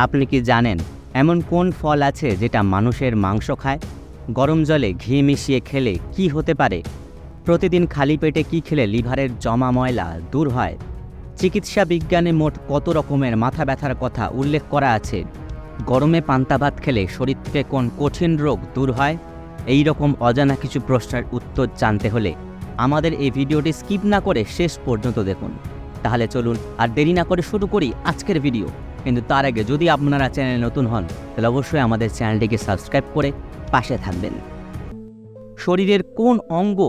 আপনি কি জানেন এমন কোন ফল আছে যেটা মানুষের মাংস খায়? গরম জলে ঘি মিশিয়ে খেলে কি হতে পারে? প্রতিদিন খালি পেটে কি খেলে লিভারের জমা ময়লা দূর হয়? চিকিৎসা বিজ্ঞানে মোট কত রকমের মাথা ব্যথার কথা উল্লেখ করা আছে? গরমে পান্তা ভাত খেলে শরীর থেকে কোন কঠিন রোগ দূর হয়? এই রকম অজানা কিছু প্রশ্নের উত্তর জানতে হলে আমাদের এই ভিডিওটি স্কিপ না করে শেষ পর্যন্ত দেখুন। তাহলে চলুন আর দেরি না করে শুরু করি আজকের ভিডিও। কিন্তু তার আগে যদি আপনারা চ্যানেলে নতুন হন তাহলে অবশ্যই আমাদের চ্যানেলটিকে সাবস্ক্রাইব করে পাশে থাকবেন। শরীরের কোন অঙ্গ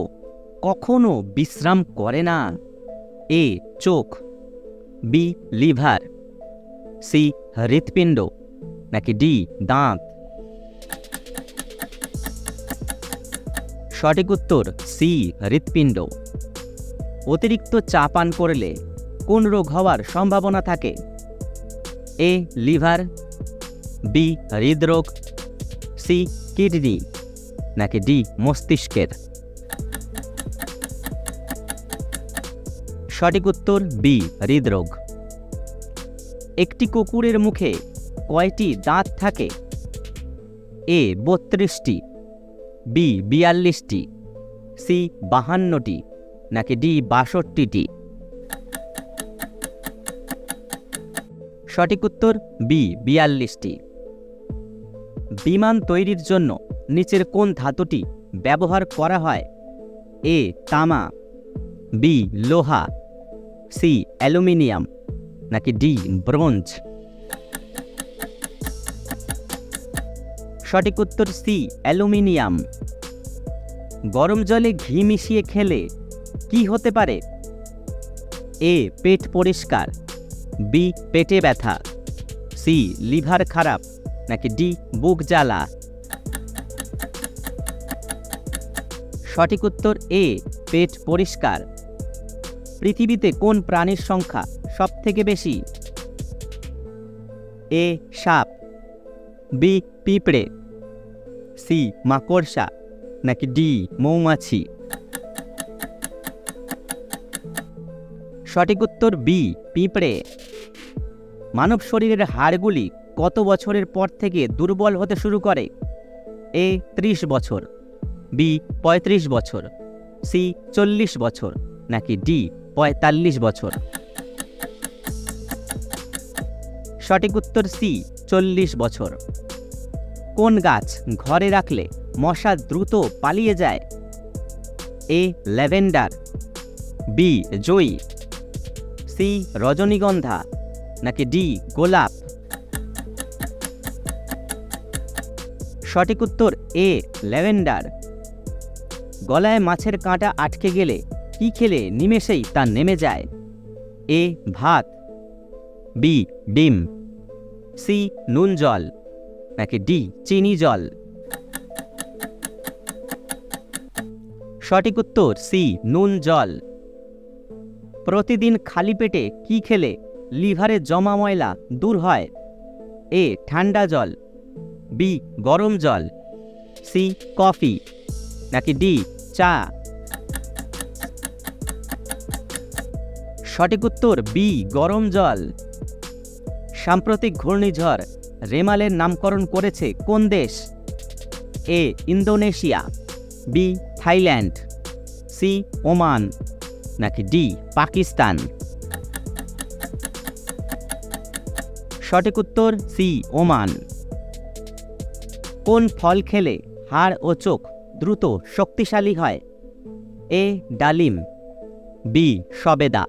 কখনো বিশ্রাম করে না? এ চোখ, বি লিভার, সি হৃৎপিণ্ড, নাকি ডি দাঁত? সঠিক উত্তর সি হৃৎপিণ্ড। অতিরিক্ত চা পান করলে কোন রোগ হওয়ার সম্ভাবনা থাকে? এ লিভার, বি হৃদরোগ, সি কিডনি, নাকি ডি মস্তিষ্কের? সঠিক উত্তর বি হৃদরোগ। একটি কুকুরের মুখে কয়টি দাঁত থাকে? এ 32টি, বি 42টি, সি 52টি, নাকি ডি 62টি? সঠিক উত্তর বি 42টি। বিমান তৈরির জন্য নিচের কোন ধাতুটি ব্যবহার করা হয়? এ তামা, বি লোহা, সি অ্যালুমিনিয়াম, নাকি ডি ব্রোঞ্জ? সঠিক উত্তর সি অ্যালুমিনিয়াম। গরম জলে ঘি মিশিয়ে খেলে কি হতে পারে? এ পেট পরিষ্কার, বি পেটে ব্যথা, সি লিভার খারাপ, নাকি ডি বুক জ্বালা? সঠিক উত্তর এ পেট পরিষ্কার। পৃথিবীতে কোন প্রাণীর সংখ্যা সবথেকে বেশি? এ সাপ, বি পিঁপড়ে, সি মাকড়সা, নাকি ডি মৌমাছি? সঠিক উত্তর বি পিঁপড়ে। মানব শরীরের হাড়গুলি কত বছরের পর থেকে দুর্বল হতে শুরু করে? এ 30 বছর, বি 35 বছর, সি 40 বছর, নাকি ডি 45 বছর? সঠিক উত্তর সি 40 বছর। কোন গাছ ঘরে রাখলে মশা দ্রুত পালিয়ে যায়? এ ল্যাভেন্ডার, বি জুঁই, সি রজনীগন্ধা, নাকি ডি গোলাপ? সঠিক উত্তর এ ল্যাভেন্ডার। গলায় মাছের কাঁটা আটকে গেলে কি খেলে নিমেষেই তা নেমে যায়? এ ভাত, বি ডিম, সি নুন জল, নাকি ডি চিনি জল? সঠিক উত্তর সি নুন জল। প্রতিদিন খালি পেটে কি খেলে লিভারে জমা ময়লা দূর হয়? এ ঠান্ডা জল, বি গরম জল, সি কফি, নাকি ডি চা? সঠিক উত্তর বি গরম জল। সাম্প্রতিক ঘূর্ণিঝড় রেমালের নামকরণ করেছে কোন দেশ? A Indonesia, B Thailand, C Oman, নাকি ডি পাকিস্তান? সঠিক উত্তর সি ওমান। কোন ফল খেলে হাড় ও চোখ দ্রুত শক্তিশালী হয়? এ ডালিম, বি সবেদা,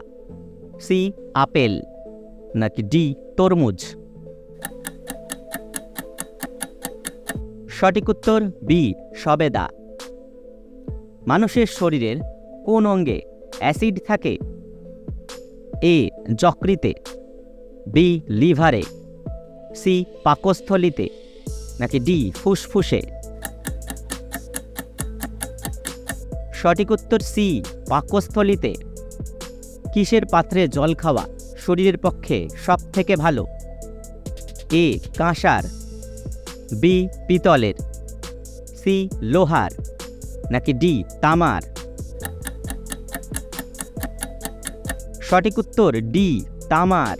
সি আপেল, নাকি ডি তরমুজ? সঠিক উত্তর বি সবেদা। মানুষের শরীরের কোন অঙ্গে অ্যাসিড থাকে? এ যকৃতে, বি লিভারে, সি পাকস্থলীতে, নাকি ডি ফুসফুসে? সঠিক উত্তর সি পাকস্থলীতে। কিসের পাত্রে জল খাওয়া শরীরের পক্ষে সব থেকে ভালো? এ কাঁসার, বি পিতলের, সি লোহার, নাকি ডি তামার? সঠিক উত্তর ডি তামার।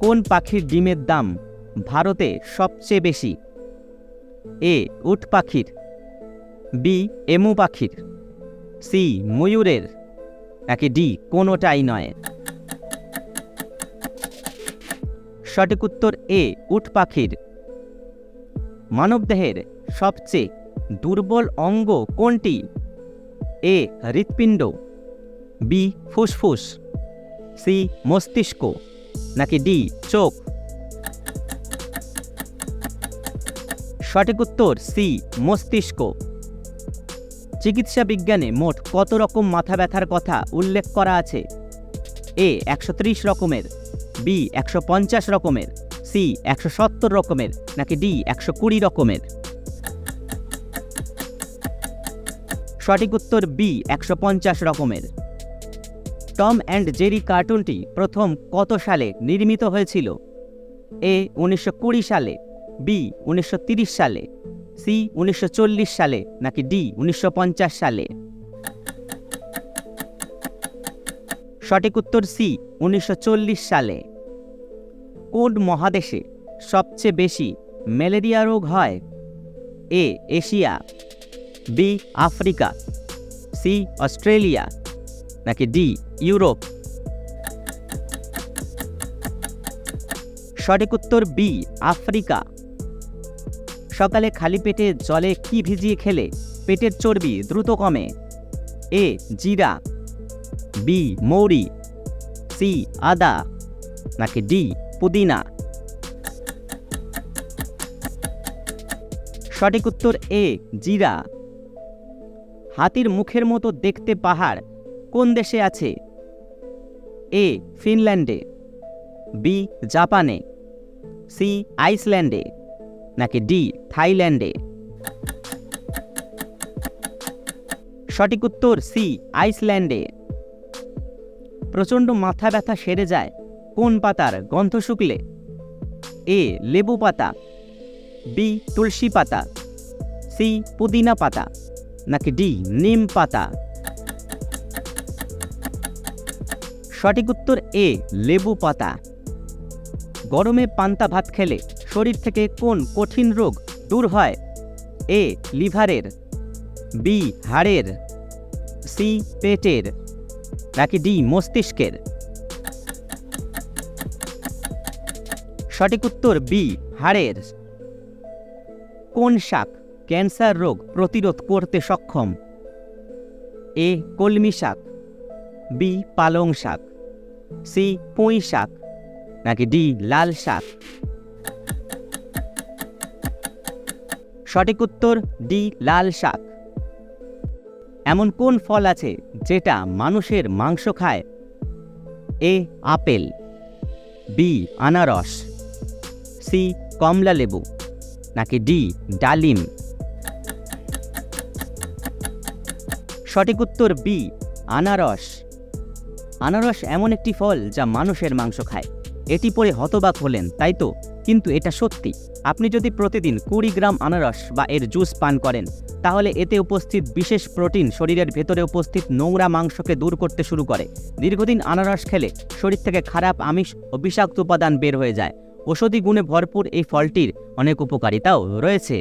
কোন পাখির ডিমের দাম ভারতে সবচেয়ে বেশি? এ উট পাখির, বি এমু পাখির, সি ময়ূরের, নাকি ডি কোনোটাই নয়? সঠিক উত্তর এ উট পাখির। মানবদেহের সবচেয়ে দুর্বল অঙ্গ কোনটি? এ হৃৎপিণ্ড, বি ফুসফুস, সি মস্তিষ্ক, নাকি ডি চোখ? সঠিক উত্তর সি মস্তিষ্ক। চিকিৎসা বিজ্ঞানে মোট কত রকম মাথা ব্যথার কথা উল্লেখ করা আছে? এ 130 রকমের, বি 150 রকমের, সি 170 রকমের, নাকি ডি 120 রকমের? সঠিক উত্তর বি 150 রকমের। টম অ্যান্ড জেরি কার্টুনটি প্রথম কত সালে নির্মিত হয়েছিল? এ 1920 সালে, বি 1930 সালে, সি 1940 সালে, নাকি ডি 1950 সালে? সঠিক উত্তর সি 1940 সালে। কোন মহাদেশে সবচেয়ে বেশি ম্যালেরিয়া রোগ হয়? A Asia, B Africa, C Australia, নাকি ডি ইউরোপ? সঠিক উত্তর বি আফ্রিকা। সকালে খালি পেটে জলে কি ভিজিয়ে খেলে পেটের চর্বি দ্রুত কমে? এ জিরা, বি মৌরি, সি আদা, নাকি ডি পুদিনা? সঠিক উত্তর এ জিরা। হাতির মুখের মতো দেখতে পাহাড় কোন দেশে আছে? এ ফিনল্যান্ডে, বি জাপানে, সি আইসল্যান্ডে, নাকি ডি থাইল্যান্ডে? সঠিক উত্তর সি আইসল্যান্ডে। প্রচণ্ড মাথা ব্যথা সেরে যায় কোন পাতার গন্ধ শুকলে? এ লেবু পাতা, বি তুলসী পাতা, সি পুদিনা পাতা, নাকি ডি নিম পাতা? সঠিক উত্তর এ লেবু পাতা। গরমে পান্তা ভাত খেলে শরীর থেকে কোন কঠিন রোগ দূর হয়? এ লিভারের, বি হাড়ের, সি পেটের, নাকি ডি মস্তিষ্কের? সঠিক উত্তর বি হাড়ের। কোন শাক ক্যান্সার রোগ প্রতিরোধ করতে সক্ষম? এ কলমি শাক, বি পালং শাক, সি পুঁই শাক, নাকি ডি লাল শাক? সঠিক উত্তর ডি লাল শাক। এমন কোন ফল আছে যেটা মানুষের মাংস খায়? এ আপেল, বি আনারস, সি কমলা লেবু, নাকি ডি ডালিম? সঠিক উত্তর বি আনারস। আনারস এমন একটি ফল যা মানুষের মাংস খায়। এটি পড়ে হতবাক হলেন, তাই তো? কিন্তু এটা সত্যি। আপনি যদি প্রতিদিন 20 গ্রাম আনারস বা এর জুস পান করেন, তাহলে এতে উপস্থিত বিশেষ প্রোটিন শরীরের ভেতরে উপস্থিত নোংরা মাংসকে দূর করতে শুরু করে। দীর্ঘদিন আনারস খেলে শরীর থেকে খারাপ আমিষ ও বিষাক্ত উপাদান বের হয়ে যায়। ঔষধি গুণে ভরপুর এই ফলটির অনেক উপকারিতাও রয়েছে।